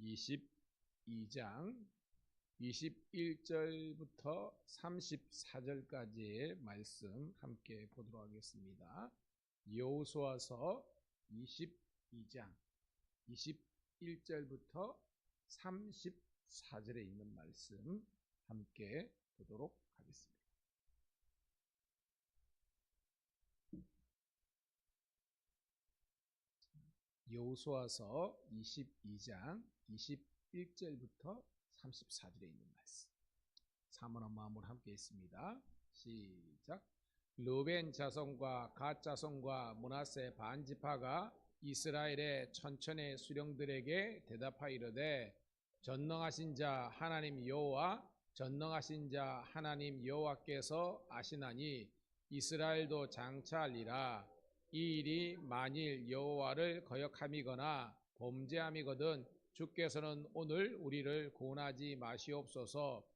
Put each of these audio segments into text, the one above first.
22장 21절부터 34절까지의 말씀 함께 보도록 하겠습니다. 여호수아서 22장 21절부터 34절에 있는 말씀 함께 보도록 하겠습니다. 여호수아서 22장 21절부터 34절에 있는 말씀 사모한 마음으로 함께 있습니다. 시작. 르벤 자손과 갓 자손과 므낫세 반 지파가 이스라엘의 천천의 수령들에게 대답하이르되 전능하신 자 하나님 여호와 전능하신 자 하나님 여호와께서 아시나니 이스라엘도 장차하리라. 이 일이 만일 여호와를 거역함이거나 범죄함이거든 주께서는 오늘 우리를 구원하지 마시옵소서.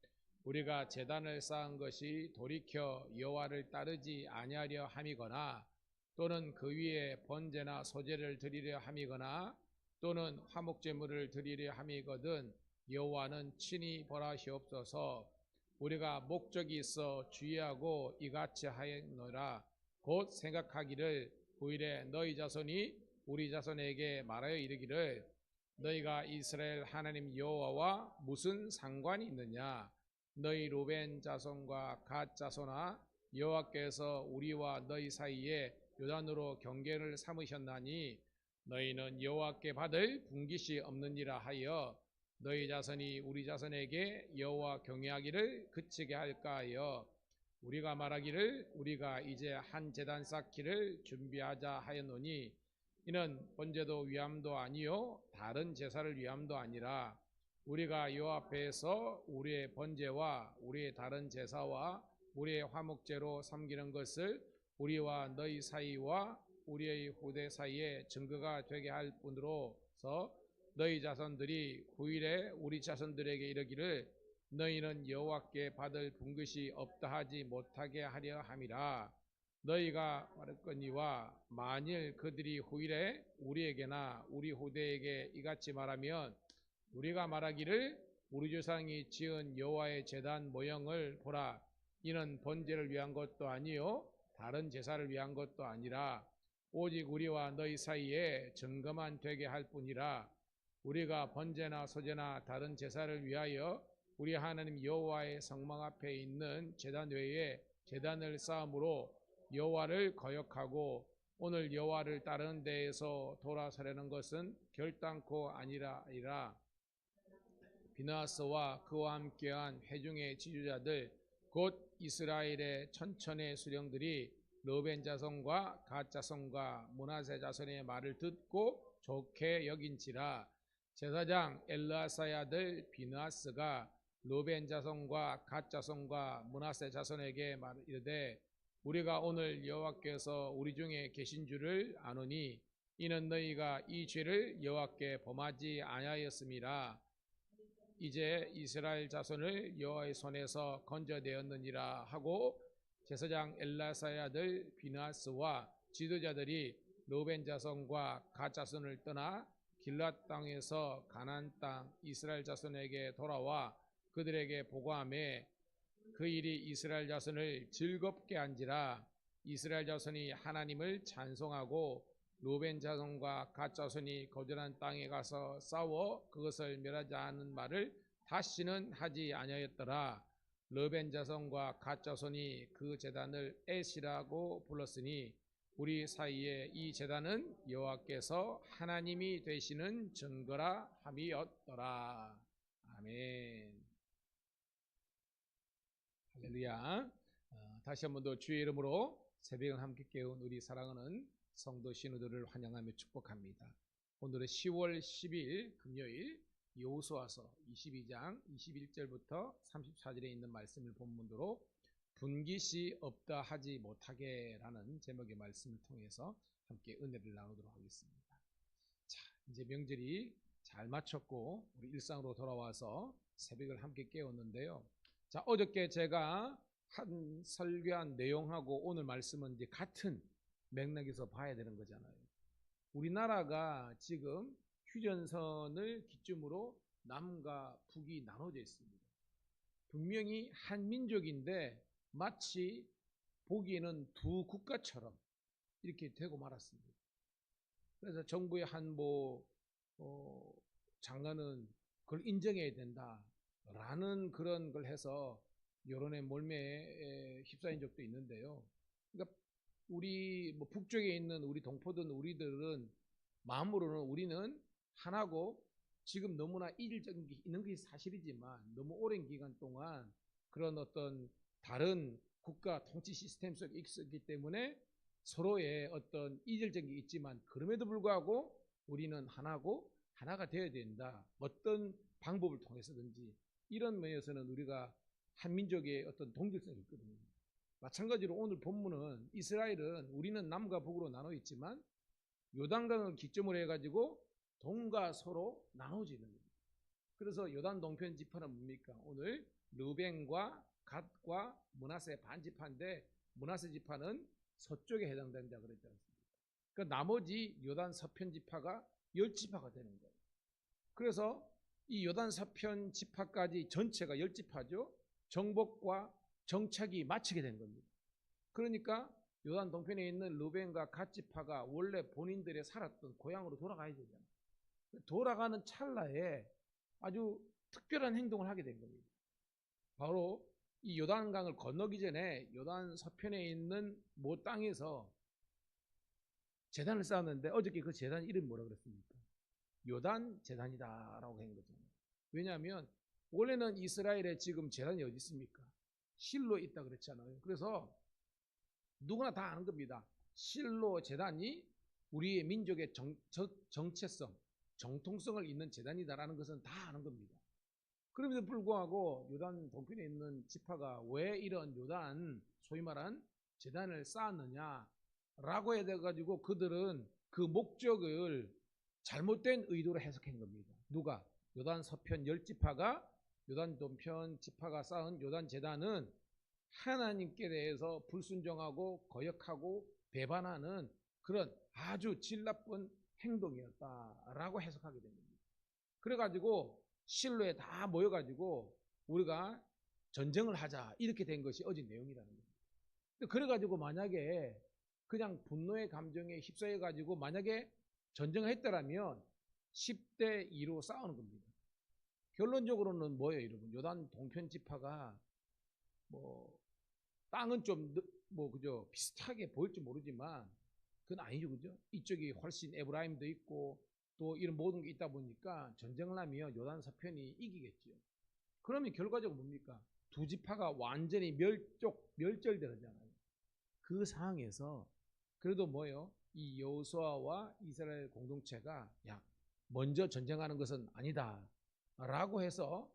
우리가 제단을 쌓은 것이 돌이켜 여호와를 따르지 아니하려 함이거나 또는 그 위에 번제나 소제를 드리려 함이거나 또는 화목제물을 드리려 함이거든 여호와는 친히 벌하시옵소서. 우리가 목적이 있어 주의하고 이같이 하였노라. 곧 생각하기를 후일에 너희 자손이 우리 자손에게 말하여 이르기를 너희가 이스라엘 하나님 여호와와 무슨 상관이 있느냐. 너희 르벤 자손과 갓 자손아 여호와께서 우리와 너희 사이에 요단으로 경계를 삼으셨나니 너희는 여호와께 받을 분깃이 없느니라 하여 너희 자손이 우리 자손에게 여호와 경외하기를 그치게 할까 하여 우리가 말하기를 우리가 이제 한 제단 쌓기를 준비하자 하였노니 이는 번제도 위함도 아니요 다른 제사를 위함도 아니라 우리가 여호와 앞에서 우리의 번제와 우리의 다른 제사와 우리의 화목제로 섬기는 것을 우리와 너희 사이와 우리의 후대 사이에 증거가 되게 할 뿐으로서 너희 자손들이 후일에 우리 자손들에게 이르기를 너희는 여호와께 받을 분깃이 없다 하지 못하게 하려 함이라. 너희가 말했거니와 만일 그들이 후일에 우리에게나 우리 후대에게 이같이 말하면 우리가 말하기를 우리 조상이 지은 여호와의 제단 모형을 보라. 이는 번제를 위한 것도 아니요 다른 제사를 위한 것도 아니라 오직 우리와 너희 사이에 증거만 되게 할 뿐이라. 우리가 번제나 소제나 다른 제사를 위하여 우리 하나님 여호와의 성막 앞에 있는 제단 외에 제단을 쌓음으로 여호와를 거역하고 오늘 여호와를 따르는 데에서 돌아서려는 것은 결단코 아니라 비나스와 그와 함께한 회중의 지주자들 곧 이스라엘의 천천의 수령들이 르벤 자손과 갓 자손과 므낫세 자손의 말을 듣고 좋게 여긴지라. 제사장 엘르아사의 아들 비나스가 르벤 자손과 갓 자손과 므낫세 자손에게 이르되 우리가 오늘 여호와께서 우리 중에 계신 줄을 아노니 이는 너희가 이 죄를 여호와께 범하지 아니하였음이라. 이제 이스라엘 자손을 여호와의 손에서 건져내었느니라 하고 제사장 엘르아사의 아들 비나스와 지도자들이 르벤 자손과 갓 자손을 떠나 길앗 땅에서 가나안 땅 이스라엘 자손에게 돌아와 그들에게 보고하매 그 일이 이스라엘 자손을 즐겁게 한지라. 이스라엘 자손이 하나님을 찬송하고 르벤 자손과 갓 자손이 거절한 땅에 가서 싸워 그것을 멸하지 않은 말을 다시는 하지 아니하였더라. 르벤 자손과 갓 자손이 그 제단을 에시라고 불렀으니 우리 사이에 이 제단은 여호와께서 하나님이 되시는 증거라 함이었더라. 아멘. 할렐루야. 다시 한 번 더 주의 이름으로 새벽을 함께 깨운 우리 사랑하는 성도 신우들을 환영하며 축복합니다. 오늘은 10월 10일 금요일 여호수아서 22장 21절부터 34절에 있는 말씀을 본문으로 분깃이 없다 하지 못하게 라는 제목의 말씀을 통해서 함께 은혜를 나누도록 하겠습니다. 자, 이제 명절이 잘 마쳤고 우리 일상으로 돌아와서 새벽을 함께 깨웠는데요. 자, 어저께 제가 한 설교한 내용하고 오늘 말씀은 이제 같은 맥락에서 봐야 되는 거잖아요. 우리나라가 지금 휴전선을 기점으로 남과 북이 나눠져 있습니다. 분명히 한 민족인데 마치 보기에는 두 국가처럼 이렇게 되고 말았습니다. 그래서 정부의 한 장관은 그걸 인정해야 된다라는 그런 걸 해서 여론의 몰매에 휩싸인 적도 있는데요. 그러니까 우리 북쪽에 있는 우리 동포든 우리들은 마음으로는 우리는 하나고 지금 너무나 이질적인 게 있는 것이 사실이지만 너무 오랜 기간 동안 그런 어떤 다른 국가 통치 시스템 속에 있었기 때문에 서로의 어떤 이질적인 게 있지만 그럼에도 불구하고 우리는 하나고 하나가 되어야 된다. 어떤 방법을 통해서든지 이런 면에서는 우리가 한민족의 어떤 동질성이 있거든요. 마찬가지로 오늘 본문은 이스라엘은 우리는 남과 북으로 나눠 있지만 요단강을 기점으로 해가지고 동과 서로 나눠지는 겁니다. 그래서 요단 동편 지파는 뭡니까? 오늘 르벤과 갓과 므낫세 반지파인데 므낫세 지파는 서쪽에 해당된다 그랬지 않습니까? 그 나머지 요단 서편 지파가 10지파가 되는 거예요. 그래서 이 요단 서편 지파까지 전체가 10지파죠. 정복과 정착이 마치게 된 겁니다. 그러니까 요단 동편에 있는 르벤과 갓 지파가 원래 본인들의 살았던 고향으로 돌아가야 되잖아요. 돌아가는 찰나에 아주 특별한 행동을 하게 된 겁니다. 바로 이 요단강을 건너기 전에 요단 서편에 있는 모 땅에서 제단을 쌓았는데 어저께 그 제단 이름이 뭐라 그랬습니까? 요단 제단이다라고 한 거잖아요. 왜냐하면 원래는 이스라엘에 지금 제단이 어디 있습니까? 실로에 있다 그랬잖아요. 그래서 누구나 다 아는 겁니다. 실로 제단이 우리의 민족의 정체성, 정통성을 잇는 제단이다라는 것은 다 아는 겁니다. 그럼에도 불구하고 요단 동편에 있는 지파가 왜 이런 요단 소위 말한 제단을 쌓았느냐라고 해가지고 그들은 그 목적을 잘못된 의도로 해석한 겁니다. 누가? 요단 서편 10지파가 요단 동편 지파가 쌓은 요단 제단은 하나님께 대해서 불순종하고 거역하고 배반하는 그런 아주 질 나쁜 행동이었다라고 해석하게 됩니다. 그래가지고 실로에 다 모여가지고 우리가 전쟁을 하자 이렇게 된 것이 어제 내용이라는 겁니다. 그래가지고 만약에 그냥 분노의 감정에 휩싸여가지고 만약에 전쟁을 했더라면 10대 2로 싸우는 겁니다. 결론적으로는 뭐예요, 여러분? 요단 동편 지파가 땅은 좀 그죠 비슷하게 보일지 모르지만 그건 아니죠, 그죠? 이쪽이 훨씬 에브라임도 있고 또 이런 모든 게 있다 보니까 전쟁을 하면 요단 서편이 이기겠죠. 그러면 결과적으로 뭡니까? 두 지파가 완전히 멸절되잖아요. 그 상황에서 그래도 뭐예요? 이 여호수아와 이스라엘 공동체가 야 먼저 전쟁하는 것은 아니다라고 해서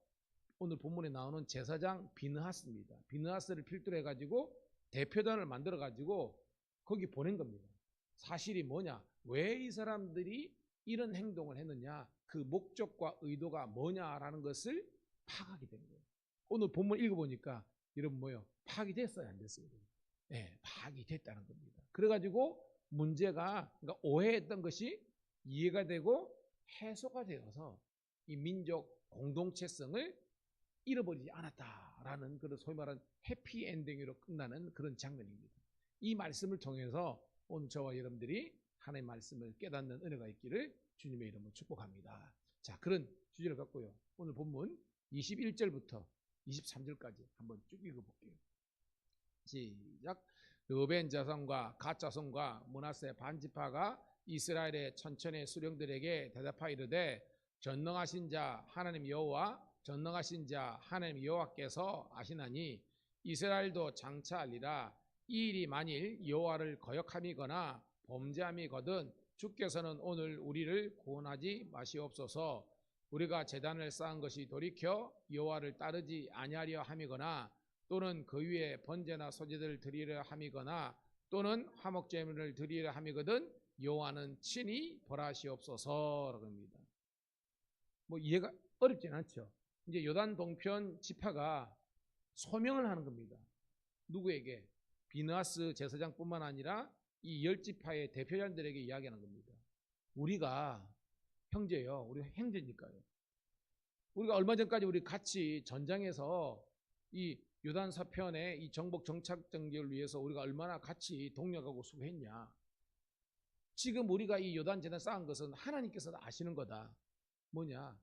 오늘 본문에 나오는 제사장 비느하스입니다. 비느하스를 필두로 해가지고 대표단을 만들어가지고 거기 보낸 겁니다. 사실이 뭐냐? 왜 이 사람들이 이런 행동을 했느냐? 그 목적과 의도가 뭐냐라는 것을 파악하게 된 거예요. 오늘 본문 읽어보니까 여러분 뭐예요? 파악이 됐어요? 안 됐어요? 네, 파악이 됐다는 겁니다. 그래가지고 문제가 그러니까 오해했던 것이 이해가 되고 해소가 되어서 이 민족 공동체성을 잃어버리지 않았다라는 그런 소위 말하는 해피엔딩으로 끝나는 그런 장면입니다. 이 말씀을 통해서 오늘 저와 여러분들이 하나님의 말씀을 깨닫는 은혜가 있기를 주님의 이름으로 축복합니다. 자, 그런 주제를 갖고요. 오늘 본문 21절부터 23절까지 한번 쭉 읽어볼게요. 시작. 르벤 자손과 갓 자손과 므낫세 반지파가 이스라엘의 천천의 수령들에게 대답하여 이르되 전능하신 자 하나님 여호와 전능하신 자 하나님 여호와께서 아시나니 이스라엘도 장차 알리라. 이 일이 만일 여호와를 거역함이거나 범죄함이거든 주께서는 오늘 우리를 구원하지 마시옵소서. 우리가 제단을 쌓은 것이 돌이켜 여호와를 따르지 아니하려 함이거나 또는 그 위에 번제나 소제들을 드리려 함이거나 또는 화목제물을 드리려 함이거든 여호와는 친히 벌하시옵소서라고 합니다. 이해가 어렵진 않죠. 이제 요단 동편 지파가 소명을 하는 겁니다. 누구에게? 비느하스 제사장뿐만 아니라 이 10지파의 대표자들에게 이야기하는 겁니다. 우리가 형제요. 우리 형제니까요. 우리가 얼마 전까지 우리 같이 전장에서 이 요단 서편의 이 정복 정착 전개를 위해서 우리가 얼마나 같이 동력하고 수고했냐. 지금 우리가 이 요단 재단 쌓은 것은 하나님께서 아시는 거다. 뭐냐?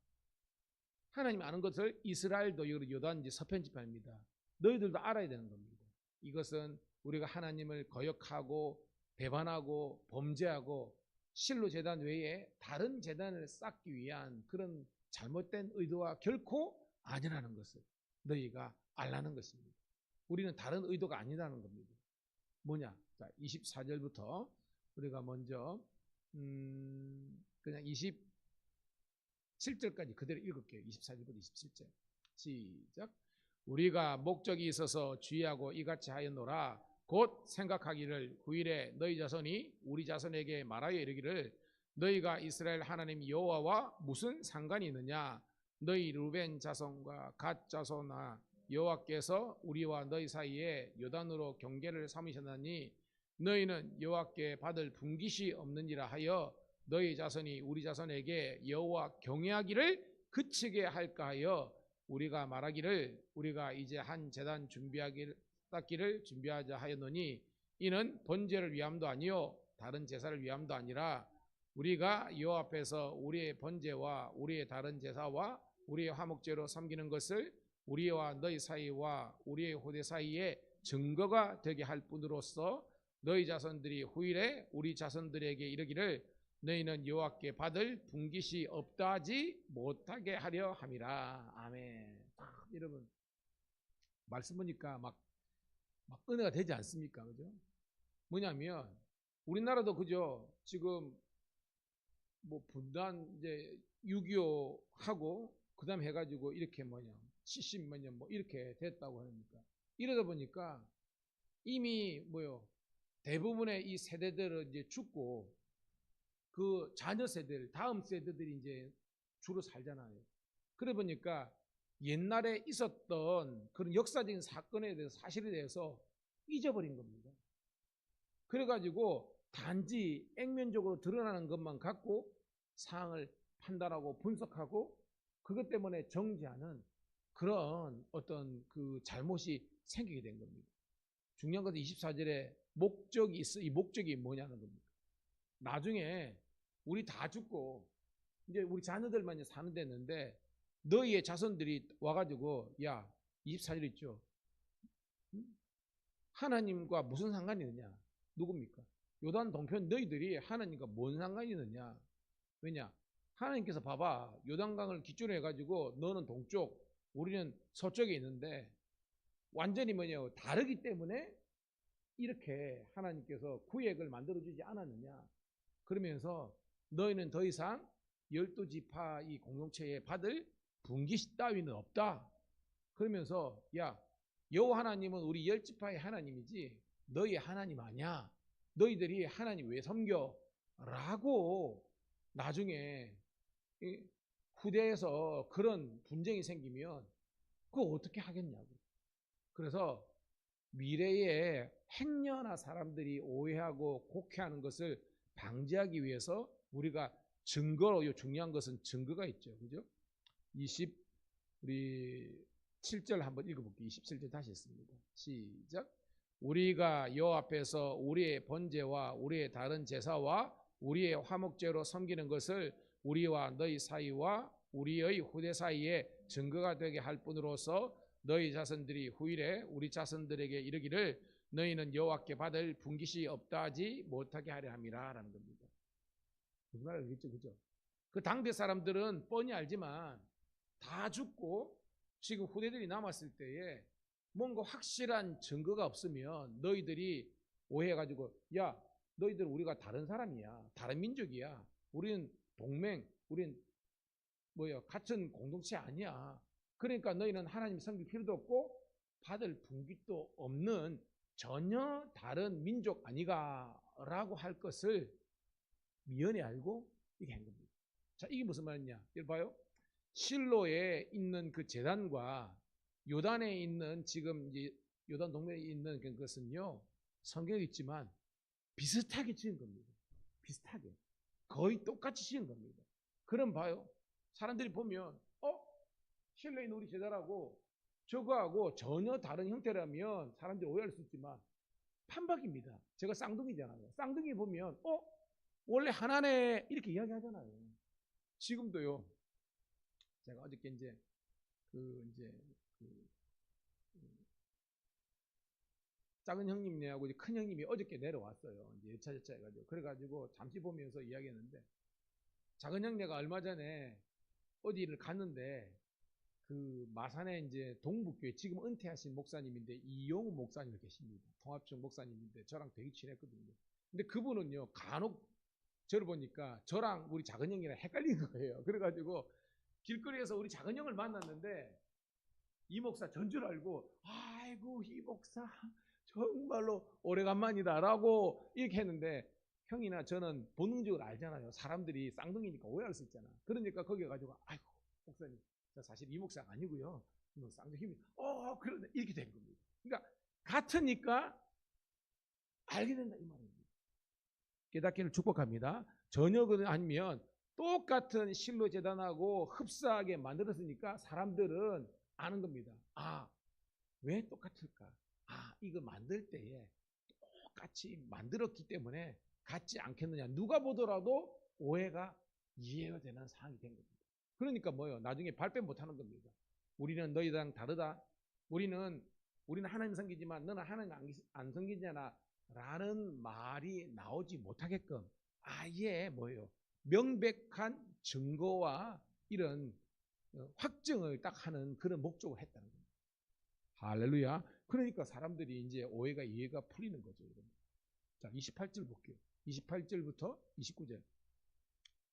하나님 아는 것을 이스라엘도 요단 서편 지파입니다. 너희들도 알아야 되는 겁니다. 이것은 우리가 하나님을 거역하고 배반하고 범죄하고 실로 재단 외에 다른 재단을 쌓기 위한 그런 잘못된 의도와 결코 아니라는 것을 너희가 알라는 것입니다. 우리는 다른 의도가 아니라는 겁니다. 뭐냐? 자, 24절부터 우리가 먼저 그냥 27절까지 그대로 읽을게요. 24절부터 27절. 시작. 우리가 목적이 있어서 주의하고 이같이 하였노라. 곧 생각하기를 9일에 너희 자손이 우리 자손에게 말하여 이르기를 너희가 이스라엘 하나님 여호와와 무슨 상관이 있느냐. 너희 루벤 자손과 갓 자손아 여호와께서 우리와 너희 사이에 요단으로 경계를 삼으셨나니 너희는 여호와께 받을 분깃이 없느니라 하여 너희 자손이 우리 자손에게 여호와 경외하기를 그치게 할까 하여 우리가 말하기를 우리가 이제 한 제단 쌓기를 준비하자 하였노니 이는 번제를 위함도 아니요 다른 제사를 위함도 아니라 우리가 여호와 앞에서 우리의 번제와 우리의 다른 제사와 우리의 화목제로 섬기는 것을 우리와 너희 사이와 우리의 후대 사이에 증거가 되게 할 뿐으로써 너희 자손들이 후일에 우리 자손들에게 이르기를 너희는 여호와께 받을 분깃이 없다 하지 못하게 하려 함이라. 아멘. 여러분 말씀 보니까 막 은혜가 되지 않습니까? 그죠? 뭐냐면 우리나라도 그죠? 지금 뭐 분단 이제 6.25 하고 그다음 해가지고 이렇게 70몇 년 뭐 이렇게 됐다고 하니까 이러다 보니까 이미 대부분의 이 세대들은 이제 죽고 그 자녀 세대들 다음 세대들이 이제 주로 살잖아요. 그러다 보니까 옛날에 있었던 그런 역사적인 사건에 대해서 사실에 대해서 잊어버린 겁니다. 그래가지고 단지 액면적으로 드러나는 것만 갖고 사항을 판단하고 분석하고 그것 때문에 정지하는 그런 어떤 그 잘못이 생기게 된 겁니다. 중요한 것은 24절에 목적이 있어. 이 목적이 뭐냐는 겁니다. 나중에 우리 다 죽고 이제 우리 자녀들만 사는 데였는데 너희의 자손들이 와가지고 야 24절 있죠. 하나님과 무슨 상관이 있느냐? 누굽니까? 요단 동편 너희들이 하나님과 뭔 상관이 있느냐? 왜냐? 하나님께서 봐봐 요단강을 기준으로 해가지고 너는 동쪽 우리는 서쪽에 있는데 완전히 다르기 때문에 이렇게 하나님께서 구획을 만들어주지 않았느냐? 그러면서 너희는 더 이상 12지파 이 공동체에 받을 분깃 따위는 없다. 그러면서 야 여호와 하나님은 우리 10지파의 하나님이지 너희 하나님 아니야. 너희들이 하나님 왜 섬겨? 라고 나중에 후대에서 그런 분쟁이 생기면 그거 어떻게 하겠냐고. 그래서 미래에 행여나 사람들이 오해하고 곡해하는 것을 방지하기 위해서 우리가 증거로 중요한 것은 증거가 있죠. 그죠? 27절 한번 읽어볼게요. 27절 다시 했습니다. 시작. 우리가 여호와 앞에서 우리의 번제와 우리의 다른 제사와 우리의 화목제로 섬기는 것을 우리와 너희 사이와 우리의 후대 사이에 증거가 되게 할 뿐으로서 너희 자손들이 후일에 우리 자손들에게 이르기를 너희는 여호와께 받을 분깃이 없다 하지 못하게 하려 함이라 라는 겁니다. 무슨 말을 알겠죠? 그죠? 그 당대 사람들은 뻔히 알지만 다 죽고 지금 후대들이 남았을 때에 뭔가 확실한 증거가 없으면 너희들이 오해해가지고 야 너희들 우리가 다른 사람이야 다른 민족이야 우리는 동맹 우리는 같은 공동체 아니야 그러니까 너희는 하나님 섬길 필요도 없고 받을 분깃도 없는 전혀 다른 민족 아니가 라고 할 것을 미연에 알고 이게 한 겁니다. 자 이게 무슨 말이냐 여기 봐요. 실로에 있는 그 제단과 요단에 있는 지금 이제 요단 동네에 있는 그것은요 성경에 있지만 비슷하게 지은 겁니다. 비슷하게 거의 똑같이 지은 겁니다. 그럼 봐요. 사람들이 보면 실내에 있는 우리 제자라고 저거하고 전혀 다른 형태라면 사람들이 오해할 수 있지만 판박입니다. 제가 쌍둥이잖아요. 쌍둥이 보면 원래 하나네 이렇게 이야기하잖아요. 지금도요. 제가 어저께 이제 그 작은 형님네하고 이제 큰 형님이 어저께 내려왔어요. 이제 여차저차 해가지고 그래가지고 잠시 보면서 이야기했는데 작은 형네가 얼마 전에 어디를 갔는데 그 마산에 이제 동북교회 지금 은퇴하신 목사님인데 이용우 목사님 계십니다. 통합청 목사님인데 저랑 되게 친했거든요. 근데 그분은요 간혹 저를 보니까 저랑 우리 작은 형이랑 헷갈리는 거예요. 그래가지고 길거리에서 우리 작은 형을 만났는데 이 목사 전줄 알고 아이고 이 목사 정말로 오래간만이다라고 이렇게 했는데 형이나 저는 본능적으로 알잖아요. 사람들이 쌍둥이니까 오해할 수 있잖아. 그러니까 거기 가지고 아이고 목사님 저 사실 이 목사가 아니고요. 쌍둥이 그런데 이렇게 된 겁니다. 그러니까 같으니까 알게 된다 이 말입니다. 깨닫기를 축복합니다. 전혀 아니면 똑같은 실로 재단하고 흡사하게 만들었으니까 사람들은 아는 겁니다. 왜 똑같을까? 이거 만들 때에 똑같이 만들었기 때문에 같지 않겠느냐. 누가 보더라도 오해가 이해가 되는 상황이 된 겁니다. 그러니까 뭐요? 나중에 발뺌 못하는 겁니다. 우리는 너희랑 다르다. 우리는 하나님 섬기지만 너는 하나님 안 섬기잖아. 라는 말이 나오지 못하게끔 아예 뭐예요? 명백한 증거와 이런 확증을 딱 하는 그런 목적을 했다는 겁니다. 할렐루야. 그러니까 사람들이 이제 오해가 이해가 풀리는 거죠. 여러분. 자, 28절 볼게요. 28절부터 29절.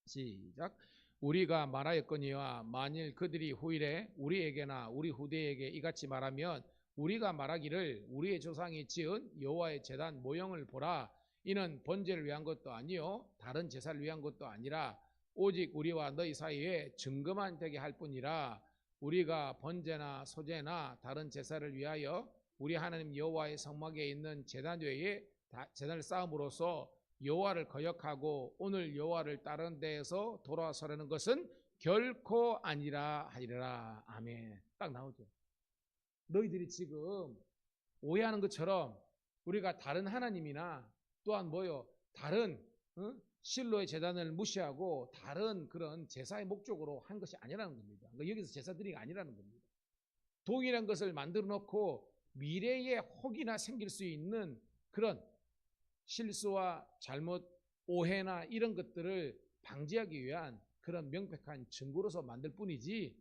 시작. 우리가 말하였거니와 만일 그들이 후일에 우리에게나 우리 후대에게 이같이 말하면 우리가 말하기를 우리의 조상이 지은 여호와의 제단 모형을 보라. 이는 번제를 위한 것도 아니요 다른 제사를 위한 것도 아니라 오직 우리와 너희 사이에 증거만 되게 할 뿐이라. 우리가 번제나 소제나 다른 제사를 위하여 우리 하나님 여호와의 성막에 있는 제단 외에 제단을 쌓음으로써 여호와를 거역하고 오늘 여호와를 다른 데에서 돌아서려는 것은 결코 아니라 하리라. 아멘. 딱 나오죠. 너희들이 지금 오해하는 것처럼 우리가 다른 하나님이나 또한 뭐요? 다른 실로의 제단을 무시하고 다른 그런 제사의 목적으로 한 것이 아니라는 겁니다. 그러니까 여기서 제사드리기가 아니라는 겁니다. 동일한 것을 만들어 놓고 미래에 혹이나 생길 수 있는 그런 실수와 잘못, 오해나 이런 것들을 방지하기 위한 그런 명백한 증거로서 만들 뿐이지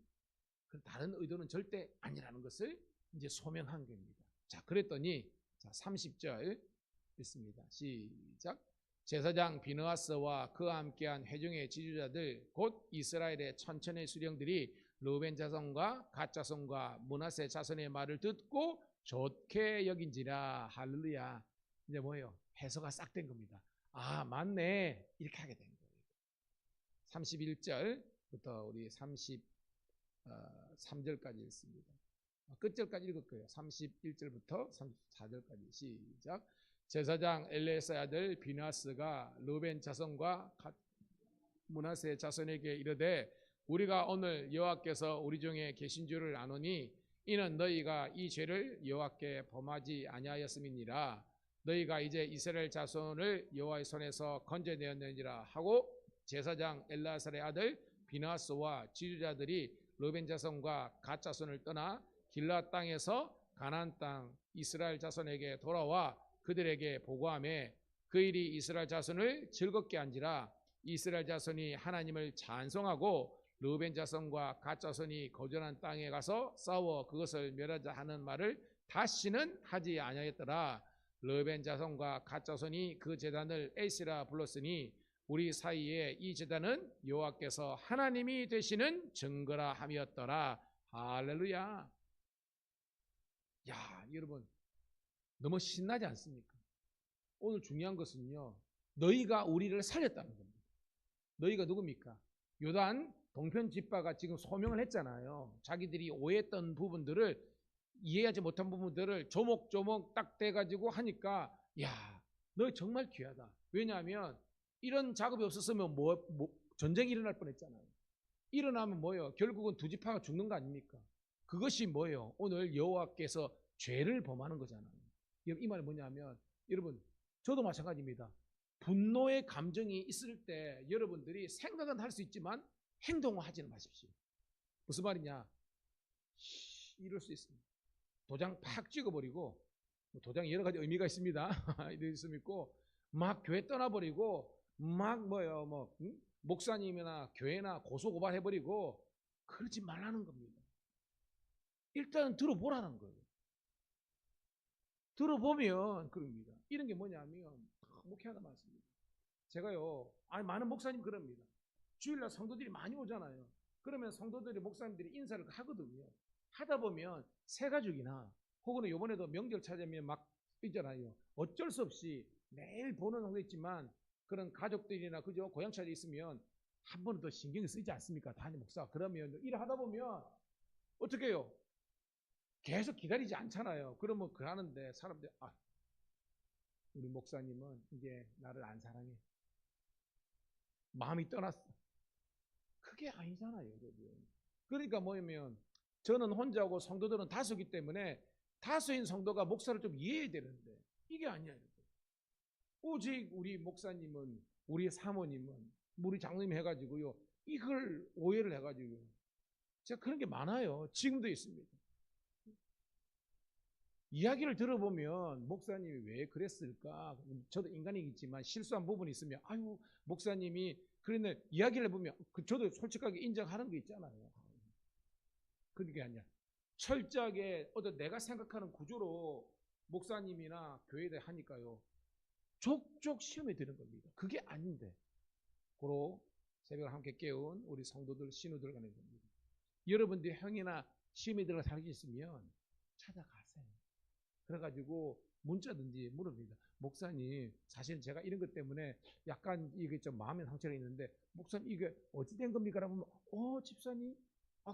다른 의도는 절대 아니라는 것을 이제 소명한 겁니다. 자, 그랬더니 30절 읽습니다. 시작. 제사장 비느하스와 그와 함께한 회중의 지주자들 곧 이스라엘의 천천의 수령들이 르벤 자손과 갓 자손과 므낫세 자손의 말을 듣고 좋게 여긴지라. 할렐루야. 이제 뭐예요? 해서가 싹 된 겁니다. 맞네. 이렇게 하게 된 거예요. 31절부터 우리 33절까지 읽습니다. 끝절까지 읽을 거예요. 31절부터 34절까지 시작. 제사장 엘레사의 아들 비느하스가 르벤 자손과 므낫세 자손에게 이르되 우리가 오늘 여호와께서 우리 중에 계신 줄을 아노니 이는 너희가 이 죄를 여호와께 범하지 아니하였음이니라. 너희가 이제 이스라엘 자손을 여호와의 손에서 건져내었느니라 하고 제사장 엘레아살의 아들 비느하스와 지주자들이 르벤 자손과 갓 자손을 떠나 길라 땅에서 가나안 땅 이스라엘 자손에게 돌아와 그들에게 보고하며 그 일이 이스라엘 자손을 즐겁게 한지라. 이스라엘 자손이 하나님을 찬송하고 르벤 자손과 갓 자손이 거주한 땅에 가서 싸워 그것을 멸하자 하는 말을 다시는 하지 아니하였더라. 르벤 자손과 갓 자손이 그 제단을 에시라 불렀으니 우리 사이에 이 제단은 여호와께서 하나님이 되시는 증거라 함이었더라. 할렐루야. 야, 여러분 너무 신나지 않습니까? 오늘 중요한 것은요, 너희가 우리를 살렸다는 겁니다. 너희가 누굽니까? 요단 동편 지파가 지금 소명을 했잖아요. 자기들이 오해했던 부분들을, 이해하지 못한 부분들을 조목조목 딱 떼가지고 하니까 야, 너 정말 귀하다. 왜냐하면 이런 작업이 없었으면 전쟁이 일어날 뻔했잖아요. 일어나면 뭐예요? 결국은 두 지파가 죽는 거 아닙니까? 그것이 뭐예요? 오늘 여호와께서 죄를 범하는 거잖아요. 이 말이 뭐냐면 여러분 저도 마찬가지입니다. 분노의 감정이 있을 때 여러분들이 생각은 할 수 있지만 행동을 하지는 마십시오. 무슨 말이냐? 이럴 수 있습니다. 도장 팍 찍어버리고 도장이 여러 가지 의미가 있습니다. 있고 막 교회 떠나버리고 막 목사님이나 교회나 고소고발해버리고 그러지 말라는 겁니다. 일단은 들어보라는 거예요. 들어보면 그럽니다. 이런 게 뭐냐면 목회하다 말씀입니다. 제가요, 많은 목사님 그럽니다. 주일날 성도들이 많이 오잖아요. 그러면 성도들이 목사님들이 인사를 하거든요. 하다 보면 새 가족이나 혹은 이번에도 명절 찾으면 막 있잖아요. 어쩔 수 없이 매일 보는 성도 있지만 그런 가족들이나 그죠 고향차에 있으면 한 번은 더 신경을 쓰지 않습니까? 담임 목사. 그러면 일을 하다 보면 어떻게 해요? 계속 기다리지 않잖아요. 그러면 그 하는데 사람들이 우리 목사님은 이제 나를 안 사랑해. 마음이 떠났어. 그게 아니잖아요, 여러분. 그러니까 뭐냐면 저는 혼자고 성도들은 다수기 때문에 다수인 성도가 목사를 좀 이해해야 되는데 이게 아니야, 여러분. 오직 우리 목사님은 우리 사모님은 우리 장로님 해가지고요 이걸 오해를 해가지고 제가 그런 게 많아요. 지금도 있습니다. 이야기를 들어보면 목사님이 왜 그랬을까? 저도 인간이겠지만 실수한 부분이 있으면 아유 목사님이 그랬네 이야기를 해보면 저도 솔직하게 인정하는 게 있잖아요. 그게 아니야. 철저하게 어떤 내가 생각하는 구조로 목사님이나 교회에 하니까요. 족족 시험에 드는 겁니다. 그게 아닌데. 고로 새벽을 함께 깨운 우리 성도들, 신우들 간에 됩니다. 여러분들이 형이나 시험에 들어 살고 있으면 찾아가세요. 그래가지고 문자든지 물어봅니다. 목사님, 사실 제가 이런 것 때문에 약간 이게 좀 마음의 상처가 있는데, 목사님, 이게 어찌 된 겁니까? 라고 하면, 집사님,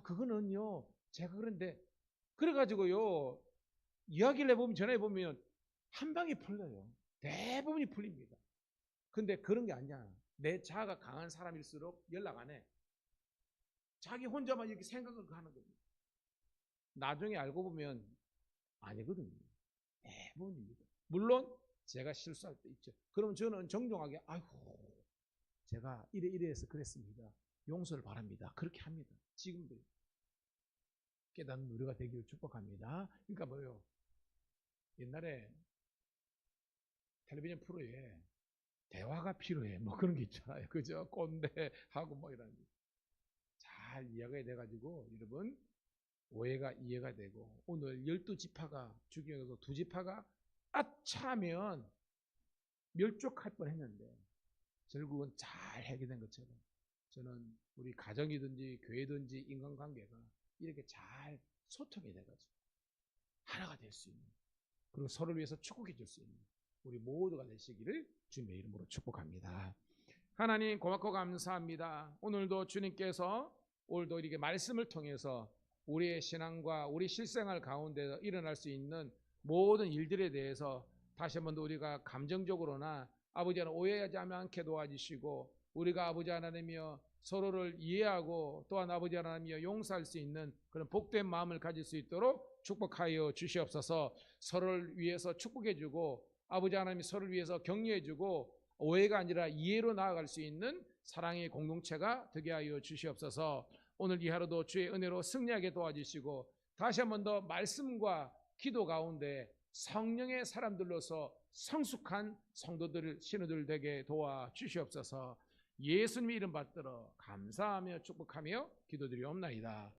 그거는요, 제가 그런데, 그래가지고요, 이야기를 해보면, 전화해보면, 한 방에 풀려요. 대부분이 풀립니다. 근데 그런 게 아니야. 내 자아가 강한 사람일수록 연락 안 해. 자기 혼자만 이렇게 생각을 하는 겁니다. 나중에 알고 보면 아니거든요. 대부분입니다. 물론 제가 실수할 때 있죠. 그럼 저는 정중하게 아이고 제가 이래 해서 그랬습니다. 용서를 바랍니다. 그렇게 합니다. 지금도 깨닫는 우리가 되기를 축복합니다. 그러니까 뭐요? 옛날에 텔레비전 프로에 대화가 필요해. 뭐 그런 게 있잖아요. 그죠? 꼰대하고 뭐 이런 잘 이해가 돼가지고 여러분 오해가 이해가 되고 오늘 12지파가 죽여서 2지파가 아차하면 멸족할 뻔했는데 결국은 잘 해결된 것처럼 저는 우리 가정이든지 교회든지 인간관계가 이렇게 잘 소통이 돼가지고 하나가 될 수 있는 그리고 서로를 위해서 축복해 줄 수 있는 우리 모두가 되시기를 주님의 이름으로 축복합니다. 하나님 고맙고 감사합니다. 오늘도 주님께서 오늘도 이렇게 말씀을 통해서 우리의 신앙과 우리 실생활 가운데 일어날 수 있는 모든 일들에 대해서 다시 한번 더 우리가 감정적으로나 아버지 하나님 오해하지 않게 도와주시고 우리가 아버지 하나님이여 서로를 이해하고 또한 아버지 하나님이여 용서할 수 있는 그런 복된 마음을 가질 수 있도록 축복하여 주시옵소서. 서로를 위해서 축복해주고 아버지 하나님이 서로를 위해서 격려해주고 오해가 아니라 이해로 나아갈 수 있는 사랑의 공동체가 되게 하여 주시옵소서. 오늘 이 하루도 주의 은혜로 승리하게 도와주시고 다시 한 번 더 말씀과 기도 가운데 성령의 사람들로서 성숙한 성도들 신우들 되게 도와주시옵소서. 예수님의 이름 받들어 감사하며 축복하며 기도드리옵나이다.